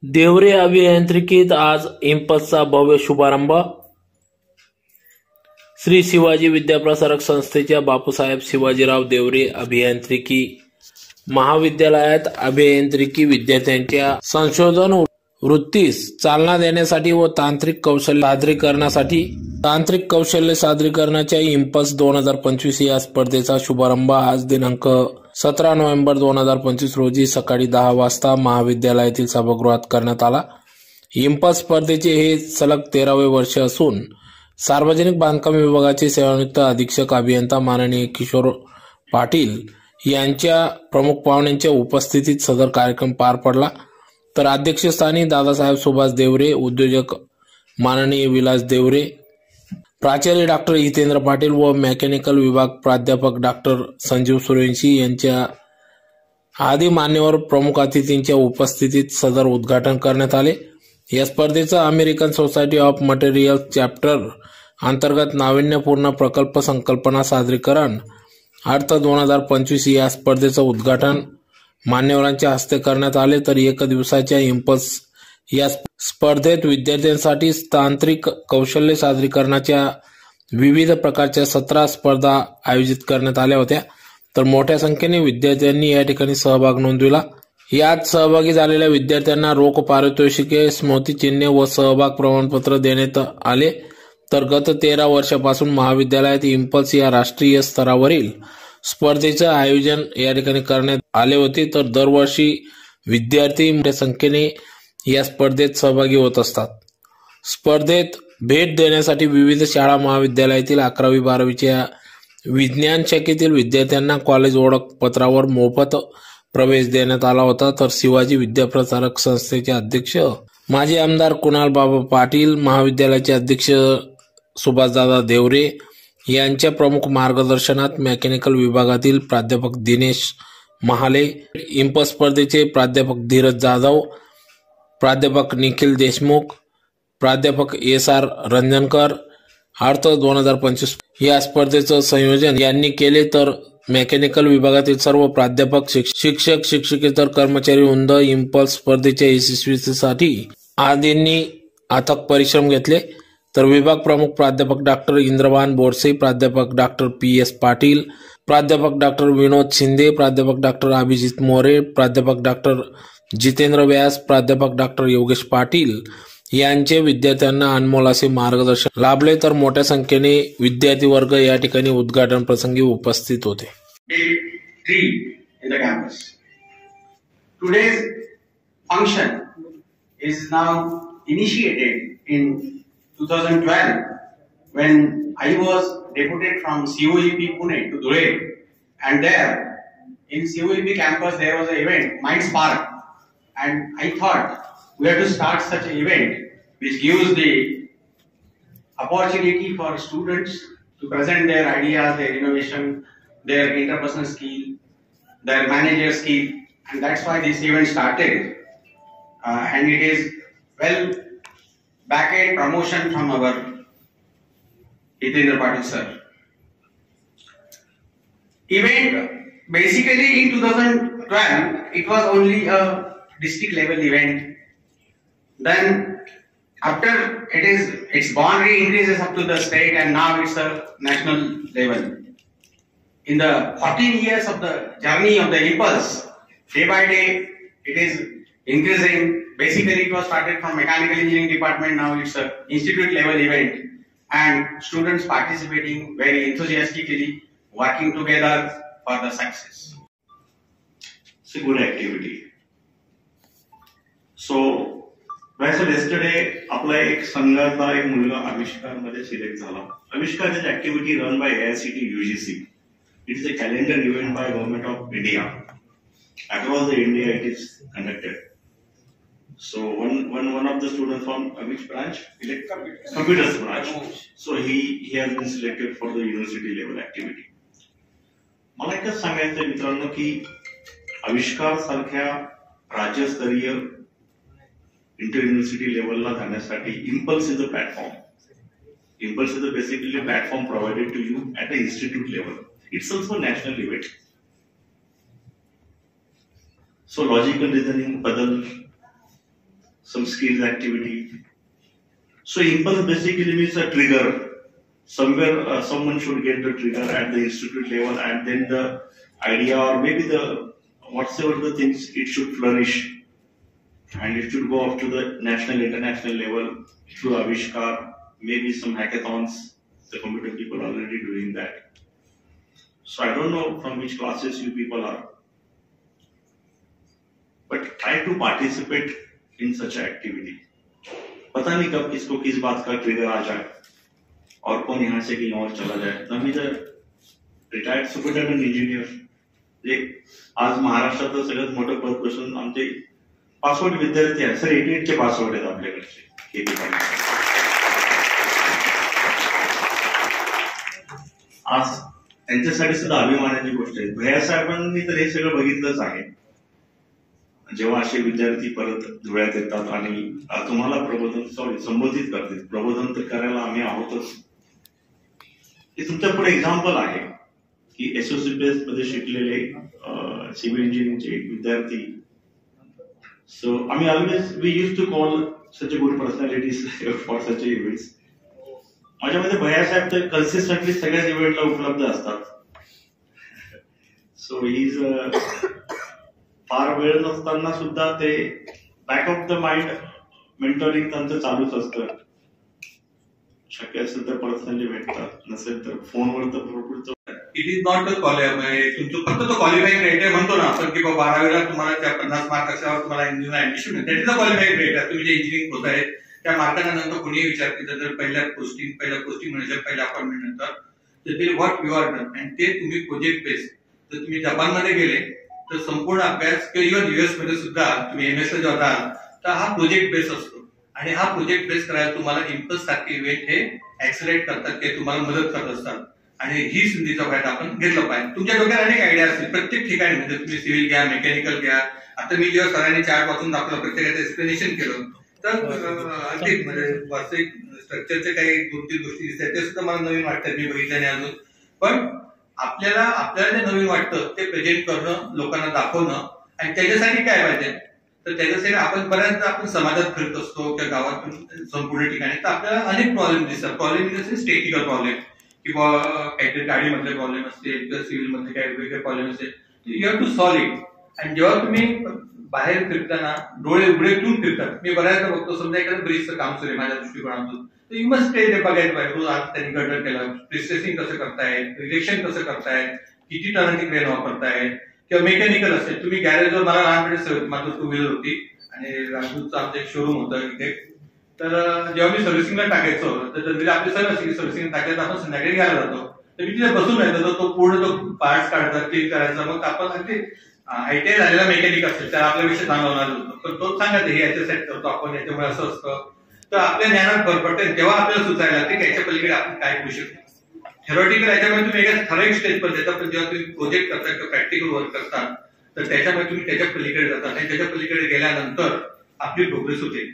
देवरे अभियांत्रिकीत आज इम्पसचा भव्य शुभारंभ. श्री शिवाजी विद्याप्रसारक संस्थेच्या बापूसाहेब शिवाजीराव देवरे अभियांत्रिकी महाविद्यालयात अभियांत्रिकी विद्यार्थ्यांच्या संशोधन वृत्तीस चालना देण्यासाठी व तांत्रिक कौशल्य सादरीकरणाच्या इम्पस 2025 या स्पर्धेचा शुभारंभ आज दिनांक 17 नोव्हेंबर 2025 रोजी सकाळी 10 वाजता महाविद्यालयातील सभागृहात करण्यात आला. इम्पस स्पर्धेचे हे सलग 13वे वर्ष असून सार्वजनिक बांधकाम विभागाचे सेवानिवृत्त अधीक्षक अभियंता माननीय किशोर पाटील यांच्या प्रमुख पाहुण्यांच्या उपस्थितीत सदर कार्यक्रम पार पडला. तर अध्यक्षस्थानी दादासाहेब सुभाष देवरे, उद्योजक माननीय विलास देवरे, प्राचार्य डॉक्टर हितेंद्र पाटील व मेकॅनिकल विभाग प्राध्यापक डॉक्टर संजीव सूर्यवंशी यांच्या आदी मान्यवर प्रमुख अतिथींच्या उपस्थितीत सदर उद्घाटन करण्यात आले. या स्पर्धेचं American society of materials chapter अंतर्गत नाविन्यपूर्ण प्रकल्प संकल्पना सादरीकरण अर्थ 2025 या स्पर्धेचं उद्घाटन मान्यवरांच्या हस्ते करण्यात आले. तर एक दिवसाच्या इम्पस या स्पर्धेत विद्यार्थ्यांसाठी तांत्रिक कौशल्य सादरीकरणाच्या विविध प्रकारच्या 17 स्पर्धा आयोजित करण्यात आल्या होत्या. तर मोठ्या संख्येने विद्यार्थ्यांनी या ठिकाणी सहभाग नोंदविला. यात सहभागी झालेल्या विद्यार्थ्यांना रोख पारितोषिके, स्मृतिचिन्हे व सहभाग प्रमाणपत्र देण्यात आले. तर गत 13 वर्षापासून महाविद्यालयात इम्पल्स या राष्ट्रीय स्तरावरील स्पर्धेचे आयोजन या ठिकाणी करण्यात आले होते. तर दरवर्षी विद्यार्थी मोठ्या संख्येने या स्पर्धेत सहभागी होत असतात. स्पर्धेत भेट देण्यासाठी विविध शाळा महाविद्यालयातील 11वी-12वीच्या विज्ञान शाखेतील विद्यार्थ्यांना कॉलेज ओळखपत्रावर मोफत प्रवेश देण्यात आला होता. तर शिवाजी विद्याप्रसारक संस्थेचे अध्यक्ष माजी आमदार कुणाल बाबा पाटील, महाविद्यालयाचे अध्यक्ष सुभाषदादा देवरे यांच्या प्रमुख मार्गदर्शनात मेकॅनिकल विभागातील प्राध्यापक दिनेश महाले, इम्पस स्पर्धेचे प्राध्यापक धीरज जाधव, प्राध्यापक निखिल देशमुख, प्राध्यापक SR रंजनकर अर्थ 2025 या स्पर्धेचं संयोजन यांनी केले. तर मेकॅनिकल विभागातील सर्व प्राध्यापक, शिक्षक, शिक्षकेतर कर्मचारी वृंद इम्पल्स स्पर्धेच्या यशस्वीतेसाठी आदींनी अथक परिश्रम घेतले. तर विभाग प्रमुख प्राध्यापक डॉक्टर इंद्रवान बोरसे, प्राध्यापक डॉक्टर PS पाटील, प्राध्यापक डॉक्टर विनोद शिंदे, प्राध्यापक डॉक्टर अभिजित मोरे, प्राध्यापक डॉक्टर जितेंद्र व्यास, प्राध्यापक डॉक्टर योगेश पाटील यांचे विद्यार्थ्यांना अनमोल असे मार्गदर्शन लाभले. तर मोठ्या संख्येने विद्यार्थी वर्ग या ठिकाणी उद्घाटन प्रसंगी उपस्थित होते. Today's function is now initiated in 2012 when I was deputed from COEP Pune to Dhule, and there in COEP campus there was an event, Mind Spark, and I thought we have to start such an event which gives the opportunity for students to present their ideas, their innovation, their interpersonal skill, their manager skill, and that's why this event started. And it is well back-end promotion from our Hitendra Patil sir. Event basically in 2012 it was only a district level event. Then after its boundary increases up to the state, and now it's a national level. In the 14 years of the journey of the Impulse, day by day it is increasing. Basically it was started from mechanical engineering department, now it's a institute level event, and students participating very enthusiastically, working together for the success. It's a good activity. So yesterday आपला एक संघाचा एक मुलगा आविष्कार मध्ये select झाला. आविष्कार is activity run by AICTE UGC. It is a calendar event by Government of India. Across the India it is conducted. So one of the students from which branch? Computers branch. So he has been selected for the university level activity. मला एकच सांगायचं मित्रांनो की आविष्कार सारख्या राज्यस्तरीय inter university लेवलला जाण्यासाठी impulse is a platform. Impulse is basically a platform provided to you at the institute level. It's also a national event. So logical reasoning बदल some skills activity. So impulse basically means a trigger. Somewhere someone should get the trigger at the institute level, and then the idea or maybe the whatsoever the things, it should flourish and it should go up to the national, international level through Avishkar, maybe some hackathons. The computer people are already doing that. So I don't know from which classes you people are, but try to participate in such an activity. पता नहीं कब किसको किस बात का trigger आ जाए और कौन यहाँ से कहीं और चला जाए. मी जर रिटायर्ड सुपरिटेंडेंट इंजिनियर, जे आज महाराष्ट्रातलं सगळ्यात मोठं पद बसून आमचे पासवर्ड विद्यार्थी आहेत सर, 88 चे पासवर्ड आहेत आपल्याकडचे. आज त्यांच्यासाठी सुद्धा अभिमानाची गोष्ट आहे. भैया साहेबांनी तर हे सगळं बघितलंच आहे. जेव्हा असे विद्यार्थी परत धुळ्यात येतात आणि तुम्हाला संबोधित करतील, प्रबोधन तर करायला आम्ही आहोतच. हे तुमच्या पुढे एक्झाम्पल आहे की एसओसीपीएस मध्ये शिकलेले सिव्हिल इंजिनिअरिंगचे विद्यार्थी. सो आम्ही always we use to call such a good personalities for such events. माझ्या मते भैया साहेब तर कन्सिस्टंटली सगळ्याच इव्हेंटला उपलब्ध असतात. सो इज फार वेळ नसताना सुद्धा ते back of the mind mentoring त्यांचं चालूच असतं. शक्य असेल तर पर्सनली भेटतात, नसेल तर फोनवर तर भरपूर. इट इज नॉट अ तुमचं फक्त तो क्वालिफाईंग रेट आहे म्हणतो ना आपण की 12वीला तुम्हाला त्या 50 मार्क असल्यावर तुम्हाला इंजिनिअर ऍडमिशन मिळते. That is a qualifying rate आहे. तुम्ही जे इंजिनिअरिंग होत आहे त्या मार्कांना नंतर कोणी विचार केला तर पहिल्या पोस्टिंग म्हणजे पहिल्या अपॉइंटमेंट नंतर ते व्हॉट यू आर डन, आणि ते तुम्ही प्रोजेक्ट बेस. जर तुम्ही जपानमध्ये गेले तर संपूर्ण अभ्यास किंवा इव्हन युएस मध्ये सुद्धा तुम्ही एमएस ला जाताल तर हा प्रोजेक्ट बेस असतो, आणि हा प्रोजेक्ट बेस करायला तुम्हाला इम्पल्स सारखे इव्हेंट हे ऍक्सिलेट करतात, ते तुम्हाला मदत करत असतात. आणि ही संधीचा फायदा आपण घेतला पाहिजे. तुमच्या डोक्यात अनेक आयडिया असतील प्रत्येक ठिकाणी, म्हणजे तुम्ही सिव्हिल घ्या, मेकॅनिकल घ्या. आता मी जेव्हा सरांनी चार्ट वाचून दाखवलं, प्रत्येकाचं एक्सप्लेनेशन केलं, तर अधिक म्हणजे वास्तविक स्ट्रक्चरचे काही 2-3 गोष्टी दिसतात ते सुद्धा मला नवीन वाटतात, मी बघितल्याने अजून. पण आपल्याला जे नवीन वाटतं ते प्रेझेंट करणं, लोकांना दाखवणं, आणि त्याच्यासाठी काय पाहिजे तर त्याच्यासाठी आपण बऱ्याचदा आपण समाजात फिरत असतो किंवा गावात संपूर्ण ठिकाणी, तर आपल्याला अनेक प्रॉब्लेम दिसतात. प्रॉब्लेम इन टेक्निकल प्रॉब्लेम किंवा काहीतरी गाडीमधले प्रॉब्लेम असतील किंवा सिव्हिल मधले काही वेगवेगळे प्रॉब्लेम असतील, you have to solve it. आणि जेव्हा तुम्ही बाहेर फिरताना डोळे उघडे ठेवून फिरतात, मी बऱ्याचदा बघतो समजा एखादं ब्रिजचं काम सुरू आहे माझ्या दृष्टिकोनातून, तर यू मस्ट ते बघायला पाहिजे. रोज आज त्यांनी गटर केलं, प्रिस्टेसिंग कसं करताय, रिजेक्शन कसं करताय, किती टर्निंग क्रेन वापरताय, किंवा मेकॅनिकल असेल. तुम्ही गॅरेजवर, मला लहानपणी सवय, माझं 2 व्हीलर होती आणि राजदूतचं आमचं एक शोरूम होतं इथे, तर जेव्हा मी सर्व्हिसिंगला टाकायचो तर जनरली आपली सवय असते की सर्व्हिसिंग टाकायचं आपण संध्याकाळी घ्यायला जातो, तर मी तिथे बसून राहायचो. तो पूर्ण तो पार्ट्स काढतात, क्लीन करायचा. मग आपण अगदी आयटीआय झालेला मेकॅनिक असेल तर आपल्याविषयी चांगला होतो, पण तो सांगायचं हे याच्या सेट करतो आपण, याच्यामुळे असं असतं. तर आपल्या ज्ञानात भर पडते तेव्हा आपल्याला सुचायला लागते की याच्या पलीकडे आपण काय करू शकतो. थेरॉटिकल याच्यामध्ये तुम्ही एका ठराविक स्टेज पण देता, पण जेव्हा तुम्ही प्रोजेक्ट करता किंवा प्रॅक्टिकल वर्क करता तर त्याच्यामध्ये तुम्ही त्याच्या पलीकडे जाता, आणि त्याच्या पलीकडे गेल्यानंतर आपली प्रोग्रेस होते.